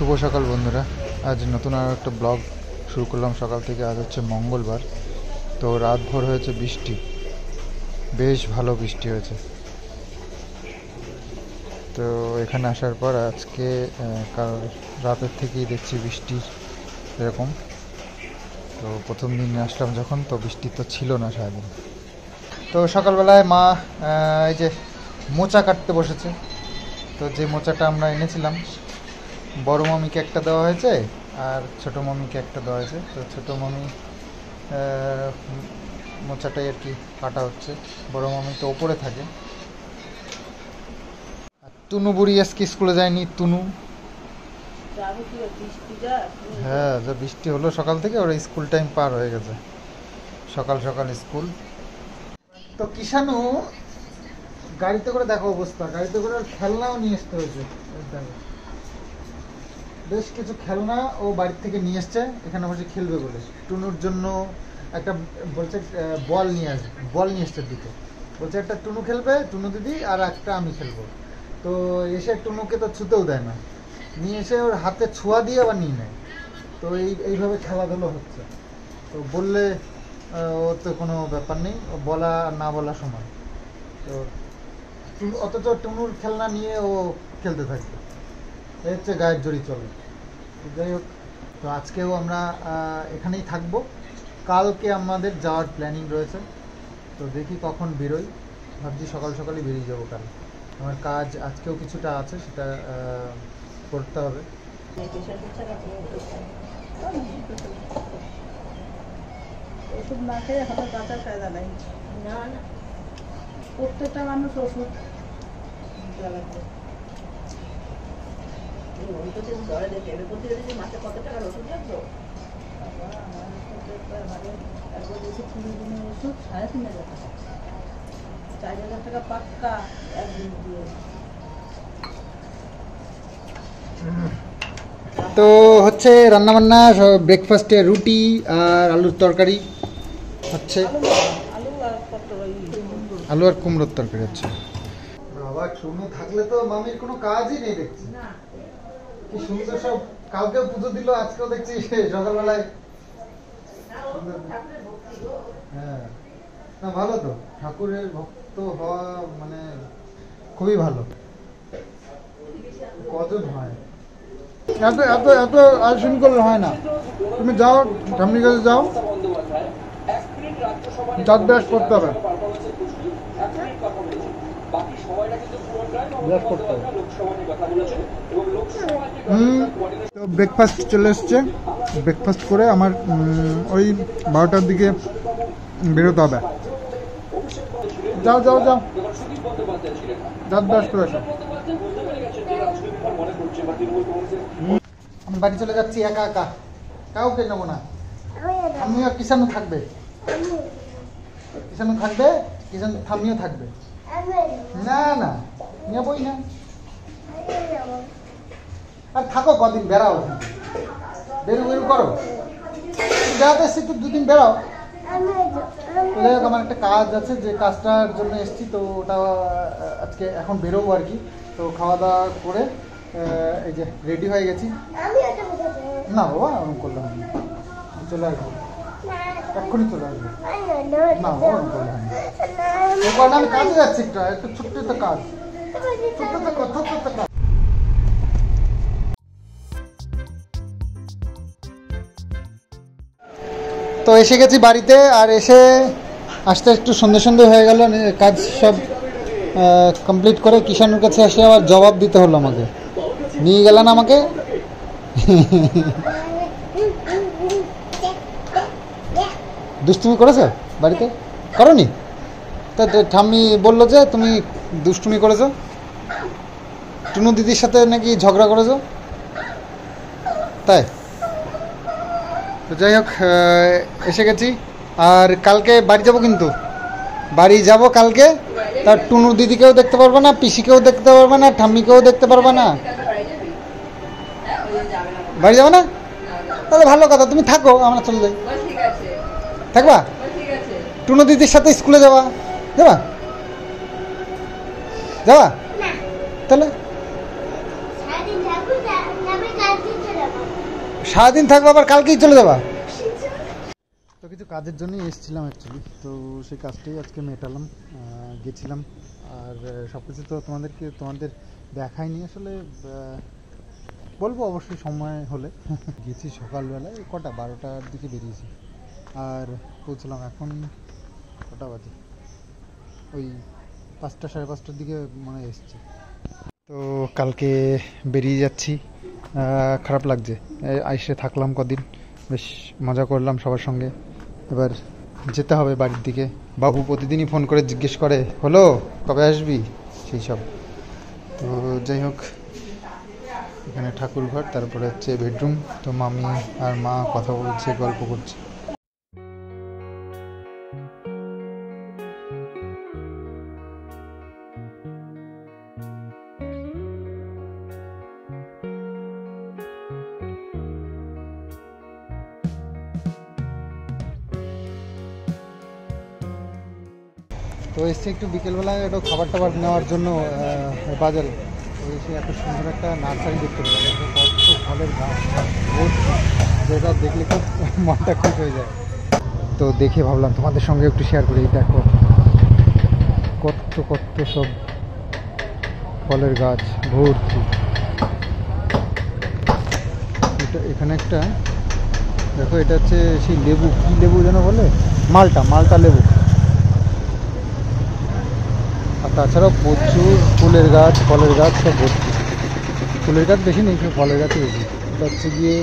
শুভ সকাল বন্ধুরা, আজ নতুন আর একটা ব্লগ শুরু করলাম সকাল থেকে। আজ হচ্ছে মঙ্গলবার, তো রাত ভোর হয়েছে বৃষ্টি, বেশ ভালো বৃষ্টি হয়েছে। তো এখানে আসার পর আজকে কাল রাতের থেকেই দেখছি বৃষ্টি এরকম। তো প্রথম দিন আসলাম যখন, তো বৃষ্টি তো ছিল না সারাদিন। তো সকালবেলায় মা এই যে মোচা কাটতে বসেছে। তো যে মোচাটা আমরা এনেছিলাম, বড় মামিকে একটা দেওয়া হয়েছে আর ছোটো মামিকে একটা দেওয়া হয়েছে। তো ছোটো মামি মোচাটাই আর কি কাটা হচ্ছে, বড় মামি তো ওপরে থাকে। আর তুনু বুড়ি আজকে স্কুলে যায়নি। তুনু, হ্যাঁ, যা বৃষ্টি হলো সকাল থেকে, ওর স্কুল টাইম পার হয়ে গেছে, সকাল সকাল স্কুল। তো কিষানু গাড়িতে করে, দেখো অবস্থা, গাড়িতে করে খেলনাও নিয়ে আসতে হয়েছে। বেশ কিছু খেলনা ও বাড়ির থেকে নিয়ে এসছে, এখানে বসে খেলবে বলে। টুনুর জন্য একটা বলছে বল নিয়ে আসবে, বল নিয়ে এসছে দুটো। বলছে একটা টুনু খেলবে, টুনু দিদি, আর একটা আমি খেলবো। তো এসে টুনুকে তো ছুতেও দেয় না, নিয়ে এসে ওর হাতে ছোঁয়া দিয়ে আবার নিয়ে নেয়। তো এইভাবে খেলাধুলো হচ্ছে। তো বললে ওর তো কোনো ব্যাপার নেই, বলা আর না বলা সমান। তো অথচ টুনুর খেলনা নিয়ে ও খেলতে থাকবে, এই হচ্ছে গায়ের জড়ি চলে। যাই হোক, তো আজকেও আমরা এখানেই থাকবো। কালকে আমাদের যাওয়ার প্ল্যানিং রয়েছে, তো দেখি কখন বেরোই। ভাবছি সকাল সকালই বেরিয়ে যাবো কাল। আমার কাজ আজকেও কিছুটা আছে, সেটা করতে হবে। ওষুধ না খেয়ে এখন বাঁচার কায়দা নাই। না না, প্রত্যেকটা মানুষ ওষুধ লাগাচ্ছে। কত টাকার ওষুধ লাগতো? ওষুধ 3,500 টাকা, 4,000 টাকা পাক্কা একদিন দিয়ে। তো হচ্ছে রান্নাবান্না, ব্রেকফাস্টে রুটি আর আলুর তরকারি হচ্ছে, আলু আর কুমড়োর তরকারি হচ্ছে। বাবা, টুনু থাকলে তো মামির কোনো কাজই নেই দেখছি। কি সুন্দর সব, কালকেও পুজো দিল, আজকেও দেখছি সকালবেলায়। হ্যাঁ, না ভালো তো, ঠাকুরের ভক্ত হওয়া মানে খুবই ভালো। কজন হয়, এত এত এত আয়োজন করলে হয় না। তুমি যাও, ঠাম্মির কাছে যাও, চাঁদ ব্রাশ করতে হবে, তো ব্রেকফাস্ট চলে এসছে। ব্রেকফাস্ট করে আমার ওই 12টার দিকে বেরোতে হবে। যাও যাও যাও, দাঁত ব্রাশ করে আসো। আমি বাড়ি চলে যাচ্ছি একা একা, কাউকে নেবো না। আমি আর কিষানু থাকবে, কিষানু থাকবে, কিষানু ঠাম্মিও থাকবে। না না, নেবই না। আর থাকো কদিন, বেড়াও, বেরু বেরু করো, বেড়াতে এসছি তো, 2 দিন বেড়াও। যাই হোক, আমার একটা কাজ আছে, যে কাজটার জন্য এসছি, তো ওটা আজকে এখন বেরোবো আর কি। তো খাওয়া দাওয়া করে এই যে রেডি হয়ে গেছি। না বাবা, আমি করলাম, চলে আসবো, এক্ষুনি চলে আসবো। না বাবা, আমি করলাম, আমি কাজে যাচ্ছি, একটু ছোট্ট একটা কাজ, ছোট্ট একটা কাজ। তো এসে গেছি বাড়িতে, আর এসে আসতে একটু সন্ধে সন্ধে হয়ে গেল। কাজ সব কমপ্লিট করে কিষানুর কাছে এসে আবার জবাব দিতে হলো আমাকে। নিয়ে গেলেন আমাকে, দুষ্টুমি করেছো বাড়িতে? করনি তো? ঠাম্মি বললো যে তুমি দুষ্টুমি করেছো, টুনু দিদির সাথে নাকি ঝগড়া করেছো, তাই? তো যাই হোক, এসে গেছি। আর কালকে বাড়ি যাব, কিন্তু বাড়ি যাব কালকে, তার টুনু দিদিকেও দেখতে পারবে না, পিসিকেও দেখতে পারবে না, ঠাম্মিকেও দেখতে পারবে না। বাড়ি যাবে না? তাহলে ভালো কথা, তুমি থাকো, আমরা চলে যাই। থাকবা? টুনু দিদির সাথে স্কুলে যাবা? যাবা যাবা তাহলে? সারাদিন থাকবো আবার কালকেই চলে যাবা? তো কিছু কাজের জন্যই এসেছিলাম অ্যাকচুয়ালি, তো সেই কাজটাই আজকে মেটালাম। গেছিলাম আর সব কিছু তো তোমাদের দেখাইনি আসলে, বলবো অবশ্যই সময় হলে। গেছি সকালবেলায়, কটা 12টার দিকে বেরিয়েছি আর পৌঁছলাম এখন কটা বাজে, ওই 5টা 5:30টার দিকে মনে হয় এসছি। তো কালকে বেরিয়ে যাচ্ছি, খারাপ লাগছে। আইসে থাকলাম কদিন, বেশ মজা করলাম সবার সঙ্গে, এবার যেতে হবে বাড়ির দিকে। বাবু প্রতিদিনই ফোন করে জিজ্ঞেস করে হলো কবে আসবি সেই সব। তো যাই হোক, এখানে ঠাকুর ঘর, তারপরে হচ্ছে বেডরুম। তো মামি আর মা কথা বলছে, গল্প করছে। তো এসছে একটু বিকেলবেলায় একটু খাবার টাবার নেওয়ার জন্য বাজারে। এসে এত সুন্দর একটা নার্সারি দেখতে পেলাম, কত ফলের গাছ ভর্তি, যেটা দেখলে খুব মনটা খুশ হয়ে যায়। তো দেখে ভাবলাম তোমাদের সঙ্গে একটু শেয়ার করি। দেখো কত কত সব ফলের গাছ ভর্তি। এখানে একটা দেখো, এটা হচ্ছে সেই লেবু, কি লেবু যেন বলে, মালটা লেবু। আর তাছাড়াও প্রচুর ফুলের গাছ, ফলের গাছ সব ভর্তি। ফুলের গাছ বেশি নেই, ফলের গাছই বেশি। এটা হচ্ছে গিয়ে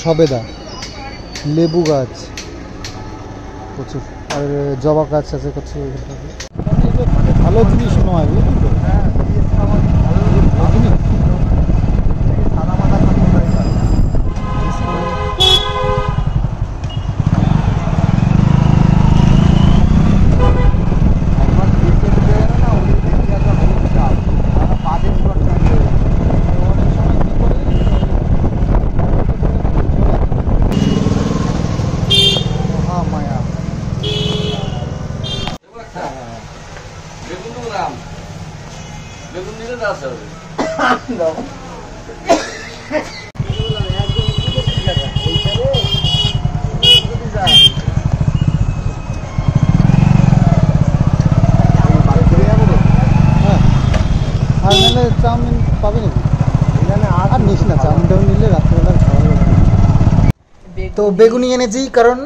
সবেদা, লেবু গাছ প্রচুর, আর জবা গাছ আছে প্রচুর। মানে ভালো জিনিস নয়, বুঝলি তো? চাউমিন পাবে নাকি? আর নিস না, চাউমিন টাউমিন নিলে রাত্রেবেলা খাওয়া যাবে। তো বেগুনি এনেছি, কারণ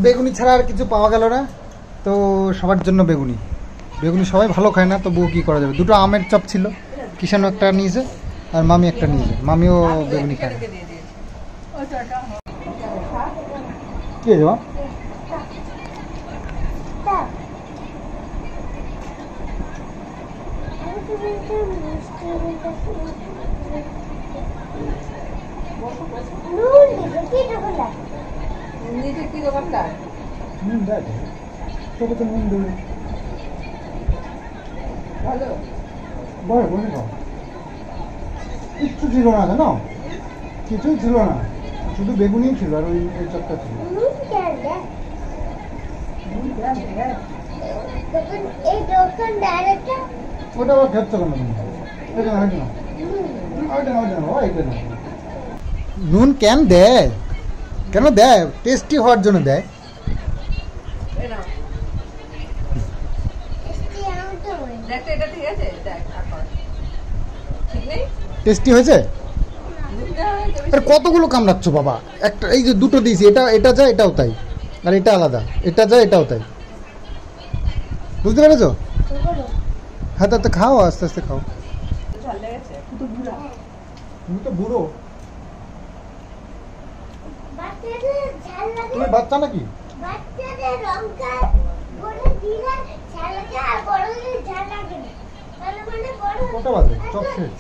বেগুনি ছাড়া আর কিছু পাওয়া গেল না। তো সবার জন্য বেগুনি সবাই ভালো খায় না, তবুও কী করা যাবে। দুটো আমের চপ ছিল, কিষানও একটা নিয়েছে আর মামি একটা নিয়েছে। মামিও বেগুনি খায়। কি আছে মা? কিচ্ছু ছিল না, জানো, কিছুই ছিল না, শুধু বেগুনি ছিল আর ওই চপটা ছিল। ওটা আবার খেতে কেন? নুন কেন দেয়? কেন দেয়? টেস্টি হওয়ার জন্য দেয়। টেস্টি হয়েছে? কতগুলো কামড়াচ্ছ বাবা? একটা, এই যে দুটো দিয়েছি, এটা যা এটাও তাই, আর এটা আলাদা, এটা যা এটাও তাই। বুঝতে পেরেছো? হ্যাঁ, তো খাও, আস্তে আস্তে খাও। তুমি তো বুড়ো, তুমি বাচ্চা নাকি? কটা বাজে? চপ শেষ।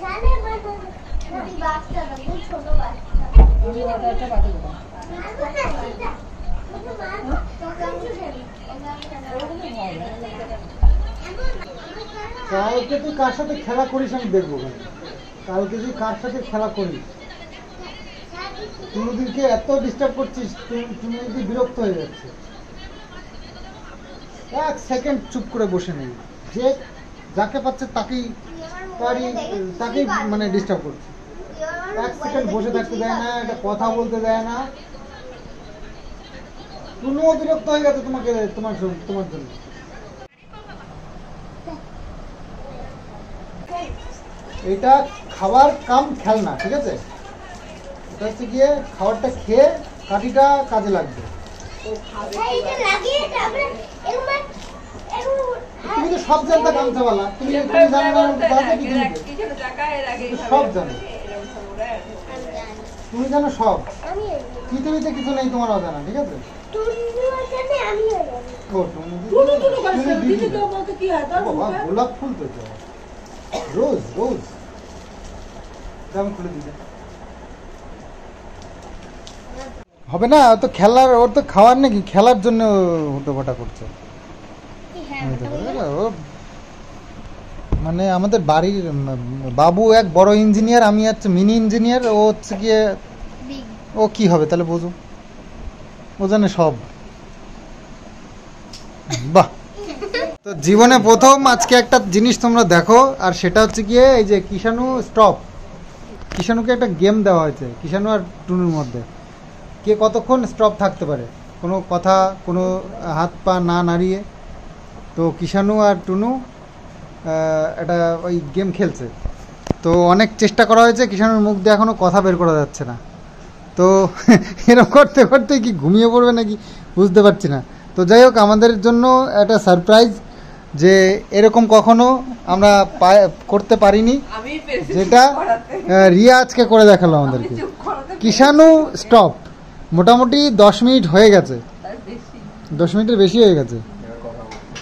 কালকে তুই কার সাথে খেলা করিস আমি দেখবো। কালকে তুই কার সাথে খেলা করিস? তুমিদিনকে এত ডিস্টার্ব করছিস, তুমি বিরক্ত হয়ে যাচ্ছে। এক সেকেন্ড চুপ করে বসে নেই, যে যাকে পাচ্ছে তাকেই মানে ডিস্টার্ব করছে। এক সেকেন্ড বসে থাকতে দেয় না, একটা কথা বলতে দেয় না। টুনুও বিরক্ত হয়ে গেছে তোমার জন্য। এটা খাবার কাম খেলনা, ঠিক আছে? এটা হচ্ছে গিয়ে খাবারটা খেয়ে কাঠিটা কাজে লাগবে। তুমি তো সব জানতে কামতে পারলা, তুমি জানো না সব জানো, তুমি জানো সব, পৃথিবীতে কিছু নেই তোমার অজানা, ঠিক আছে? গোলাপ ফুল তো রোজ রোজ আমি খুলে দিতে হবে না, তো খেলার, ওর তো খাওয়ার নাকি, খেলার জন্য হুটোপাটা করছে। ও মানে আমাদের বাড়ির বাবু এক বড় ইঞ্জিনিয়ার, আমি হচ্ছে মিনি ইঞ্জিনিয়ার, ও হচ্ছে গিয়ে ও কি হবে তাহলে বোঝো, ও জানে সব। বাহ, তো জীবনে প্রথম আজকে একটা জিনিস তোমরা দেখো, আর সেটা হচ্ছে গিয়ে এই যে কিষাণু স্টপ, কিষাণুকে একটা গেম দেওয়া হয়েছে কিষাণু আর টুনুর মধ্যে, কে কতক্ষণ স্টপ থাকতে পারে কোনো কথা, কোনো হাত পা না নাড়িয়ে। তো কিষাণু আর টুনু একটা ওই গেম খেলছে, তো অনেক চেষ্টা করা হয়েছে, কিষাণুর মুখ দিয়ে এখনও কথা বের করা যাচ্ছে না। তো এরকম করতে করতে কি ঘুমিয়ে পড়বে নাকি বুঝতে পারছি না। তো যাই হোক, আমাদের জন্য একটা সারপ্রাইজ, যে এরকম কখনো আমরা করতে পারিনি, যেটা রিয়া আজকে করে দেখালো আমাদেরকে। কিষাণু স্টপ মোটামুটি 10 মিনিট হয়ে গেছে, 10 মিনিটের বেশি হয়ে গেছে।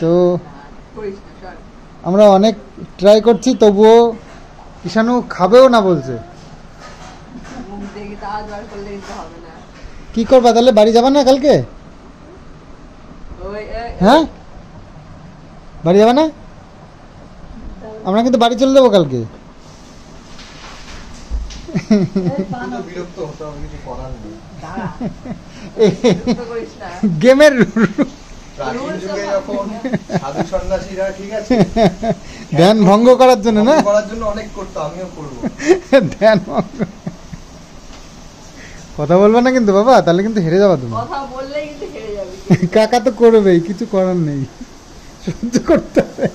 তো আমরা অনেক ট্রাই করছি, তবুও কিষাণু খাবেও না বলছে। কি করবা তাহলে, বাড়ি যাবা না কালকে? হ্যাঁ, বাড়ি যাবা না? আমরা কিন্তু বাড়ি চলে যাবো কালকে। গেমের ধ্যান ভঙ্গ করার জন্য না, অনেক করতো, আমিও করবো। ধ্যান ভঙ্গ কথা বলবে না কিন্তু বাবা, তাহলে কিন্তু হেরে যাবা তুমি। কাকা তো করবেই, কিছু করার নেই, সহ্য করতে হবে।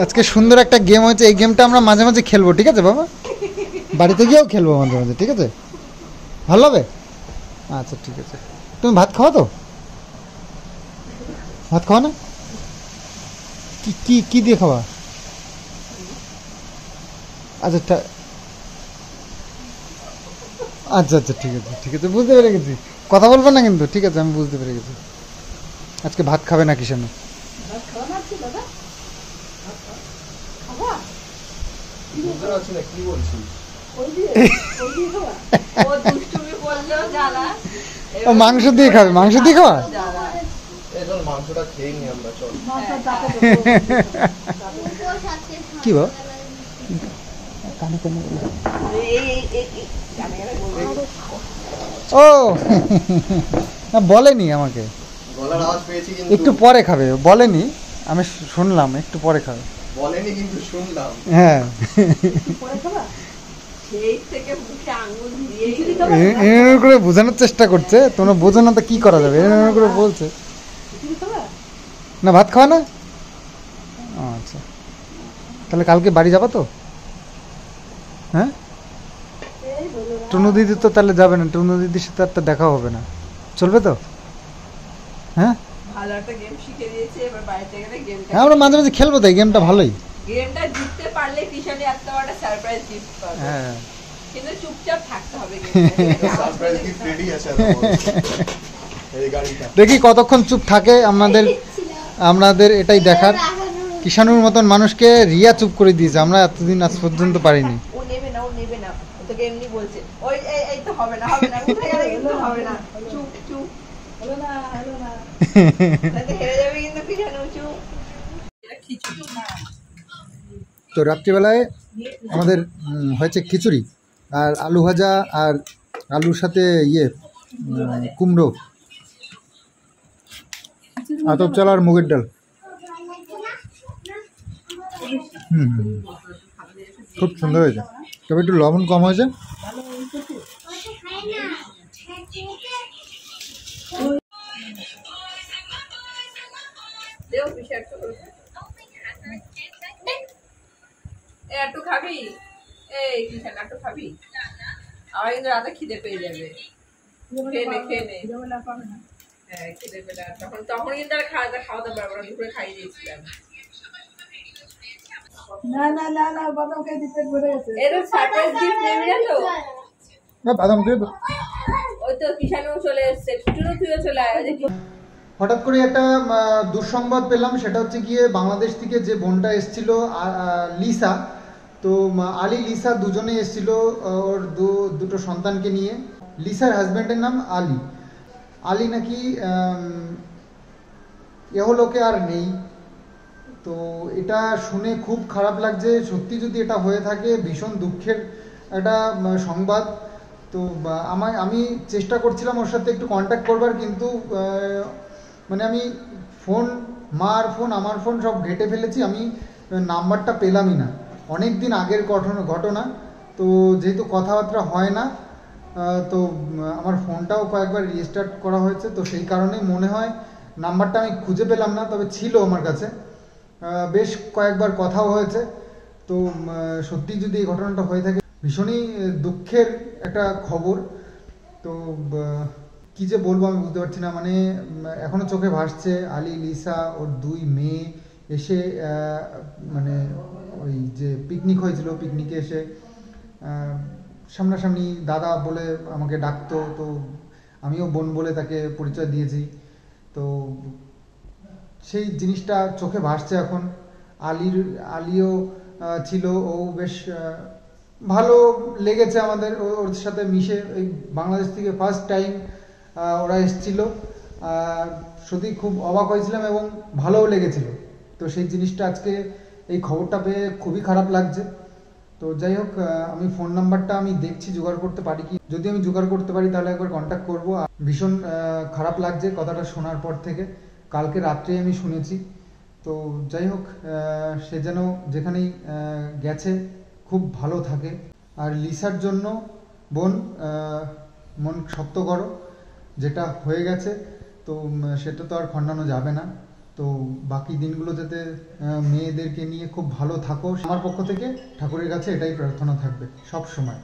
আজকে সুন্দর একটা গেম হয়েছে, এই গেমটা আমরা মাঝে মাঝে খেলবো, ঠিক আছে বাবা? বাড়িতে গিয়েও খেলবো মাঝে মাঝে, ঠিক আছে? ভালো হবে, আচ্ছা ঠিক আছে। তুমি ভাত খাওয়া তো, ভাত খাওয়া না? কি কি কি দিয়ে খাওয়া? আচ্ছা আচ্ছা আচ্ছা ঠিক আছে ঠিক আছে, বুঝতে পেরে গেছি। কথা বলবো না কিন্তু, ঠিক আছে? আমি বুঝতে পেরে গেছি। আজকে ভাত খাবে না কিষাণু। ও মাংস দিয়ে খাবে, মাংস দিয়ে খাওয়া। কি বল ও বলেনি আমাকে, একটু পরে খাবে, বলেনি, আমি শুনলাম একটু পরে খাবে, বলেনি কিন্তু শুনলাম। হ্যাঁ, এরকম করে বোঝানোর চেষ্টা করছে, তোমরা বোঝো না তো কি করা যাবে, এরকম করে বলছে। না ভাত খাওয়া না, আচ্ছা তাহলে কালকে বাড়ি যাবা তো? হ্যাঁ, টুনু দিদি তো তাহলে যাবে না, টুনু দিদির সাথে একটা দেখা হবে না, চলবে তো? হ্যাঁ, আমরা মাঝে মাঝে খেলবো, তো এই গেমটা ভালোই, গেমটা জিততে পারলে কিষাণী একটা সারপ্রাইজ গিফট পাবে। হ্যাঁ, কিন্তু চুপচাপ থাকতে হবে। সারপ্রাইজ গিফট রেডি আছে এই গাড়িটা, দেখি কতক্ষণ চুপ থাকে, আমাদের এটাই দেখার। কিষাণুর মতন মানুষকে রিয়া চুপ করে দিয়েছে, আমরা এতদিন আজ পর্যন্ত পারিনি। ও নেবে না, ও নেবে না, তোকে এমনি বলছে। ওই এই তো হবে না, হবে না, উঠে গেলে কিন্তু হবে না, চুপ চুপ, হলো না হলো না, তাতে হেরে যাবে কিন্তু কিষাণু, চুপ। এটা খিচুড়ি না। তো রাত্রিবেলায় আমাদের হয়েছে খিচুড়ি আর আলু ভাজা আর আলুর সাথে কুমড়ো, আতপ চাল আর মুগের ডাল। খুব সুন্দর হয়েছে, তবে একটু লবণ কম হয়েছে। একটু খাবি? এই কিষান একটু খাবি? আমার কিন্তু রাতে খিদে পেয়ে যাবে। খেয়ে নে। হ্যাঁ, খিদে পেলে তখন কিন্তু আর খাওয়াতে পারবো না, দুপুরে খাইয়ে দিয়েছিলাম। না বাদাম খেয়ে দিতে ভরে গেছে। এটা সারপ্রাইজ গিফট নেবি না তো? বাদাম খেয়ে ওই তো কিষানও চলে এসছে, টুনু তুইও চলে আয়। হঠাৎ করে একটা দুঃসংবাদ পেলাম, সেটা হচ্ছে গিয়ে বাংলাদেশ থেকে যে বোনটা এসেছিল লিসা, তো আলী লিসা দুজনেই এসেছিল ওর দুটো সন্তানকে নিয়ে। লিসার হাজব্যান্ডের নাম আলী। আলী নাকি এহলোকে আর নেই। তো এটা শুনে খুব খারাপ লাগছে, সত্যি যদি এটা হয়ে থাকে ভীষণ দুঃখের একটা সংবাদ। তো আমি চেষ্টা করছিলাম ওর সাথে একটু কন্ট্যাক্ট করবার, কিন্তু মানে আমি মার ফোন আমার ফোন সব ঘেটে ফেলেছি, আমি নাম্বারটা পেলামই না। অনেক দিন আগের ঘটনা, তো যেহেতু কথাবার্তা হয় না, তো আমার ফোনটাও কয়েকবার রিস্টার্ট করা হয়েছে, তো সেই কারণে মনে হয় নাম্বারটা আমি খুঁজে পেলাম না, তবে ছিল আমার কাছে, বেশ কয়েকবার কথাও হয়েছে। তো সত্যি যদি এই ঘটনাটা হয়ে থাকে ভীষণই দুঃখের একটা খবর। তো কি যে বলবো আমি বুঝতে পারছি না, মানে এখনো চোখে ভাসছে আলী লিসা ওর দুই মেয়ে এসে মানে ওই যে পিকনিক হয়েছিল, পিকনিকে এসে সামনাসামনি দাদা বলে আমাকে ডাকতো, তো আমিও বোন বলে তাকে পরিচয় দিয়েছি। তো সেই জিনিসটা চোখে ভাসছে এখন। আলীও ছিল, ও বেশ ভালো লেগেছে আমাদের ওর সাথে মিশে। এই বাংলাদেশ থেকে ফার্স্ট টাইম ওরা এসেছিল, সত্যি খুব অবাক হয়েছিলাম এবং ভালোও লেগেছিল। তো সেই জিনিসটা আজকে এই খবরটা পেয়ে খুবই খারাপ লাগছে। তো যাই হোক, আমি ফোন নাম্বারটা আমি দেখছি জোগাড় করতে পারি কি, যদি আমি জোগাড় করতে পারি তাহলে একবার কন্ট্যাক্ট করবো। ভীষণ খারাপ লাগছে কথাটা শোনার পর থেকে, কালকে রাত্রেই আমি শুনেছি। তো যাই হোক, সে যেন যেখানেই গেছে খুব ভালো থাকে। আর লিসার জন্য বোন মন শক্ত করো, যেটা হয়ে গেছে তো সেটা তো আর খণ্ডানো যাবে না। তো বাকি দিনগুলো যাতে মেয়েদেরকে নিয়ে খুব ভালো থাকো, আমার পক্ষ থেকে ঠাকুরের কাছে এটাই প্রার্থনা থাকবে সব সময়।